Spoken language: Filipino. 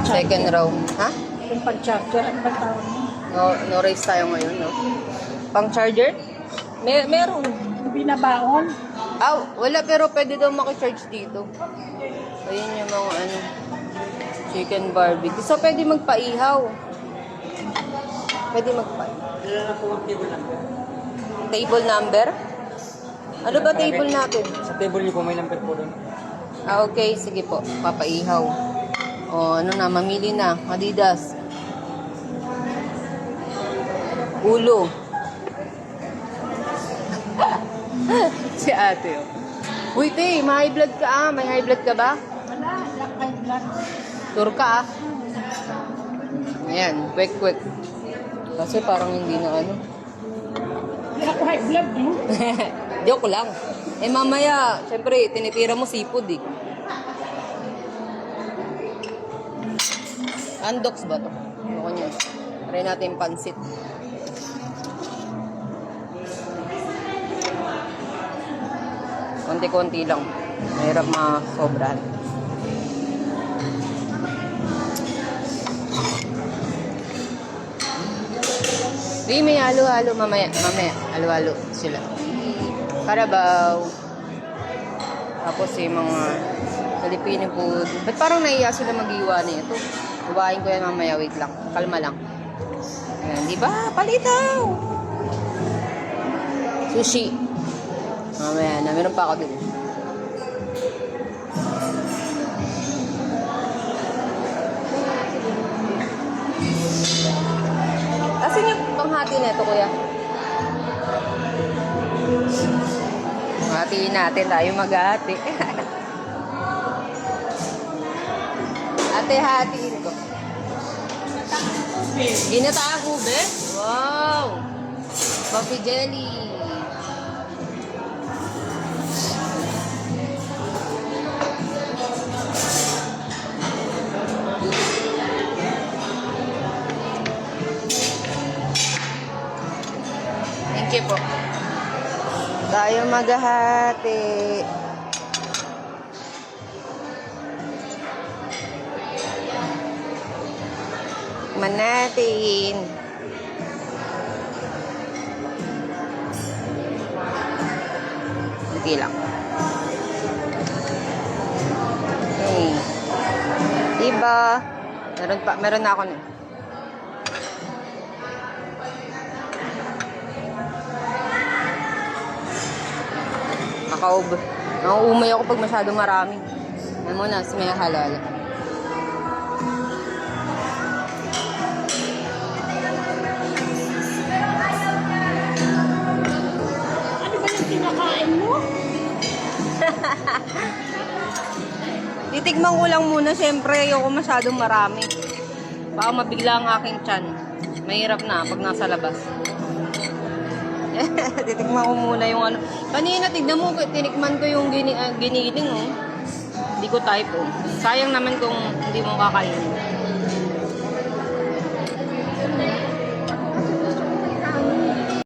Second round. Ha? Yung pag-charger, ano ba tawag mo? No race tayo ngayon, no? Pang charger? Meron. Binabaon. Wala, pero pwede daw makicharge dito. Ayun yung mga ano, chicken barbecue. So, pwede magpaihaw. Pwede magpaihaw. Table number? Ano ba table natin? Sa table niyo po may number po doon. Okay. Sige po. Papaihaw. Ano na, mamili na. Adidas. Ulo. Si ate, oh. Uy, te, may high blood ka May high blood ka ba? Wala, lakay blood. Sure ka Ayan, quick. Kasi parang hindi na ano. Hindi ako high blood, no? Joke lang. Mamaya, syempre, tinitira mo sipod eh. Andox ba to? Ano ko niyan? Try natin pansit. Konti-konti lang. Mahirap masobrahan. Di, may halo-halo mamaya. Halo-halo sila. Karabaw. Tapos yung mga Filipino food. Ba't parang naiya sila mag-iwa na ito? Hubahin ko yan mamaya. Wait lang. Kalma lang. Ayan, di ba? Palitaw! Sushi. Mamaya na. Meron pa ako dun. Asan yung panghati na ito, kuya? Hatiin natin. Tayo maghati. Ate, hatiin ko. Ginataang ube? Wow! Coffee jelly. Thank you po. Tayo maghahati. Tikman natin. Hindi lang. Okay. Diba? Meron na ako nun. Nauumay ako pag masyado marami. Alam mo na, may halala. Ano ba yung kinakain mo? Titigman ko lang muna, syempre, ayoko masyadong marami. Baka mabigla ang aking tiyan. Mahirap na pag nasa labas. Titikman ko muna yung ano. Kanina, tignan mo, tinikman ko yung giniling, oh. Hindi ko type, oh. Sayang naman kung hindi mo kakainin.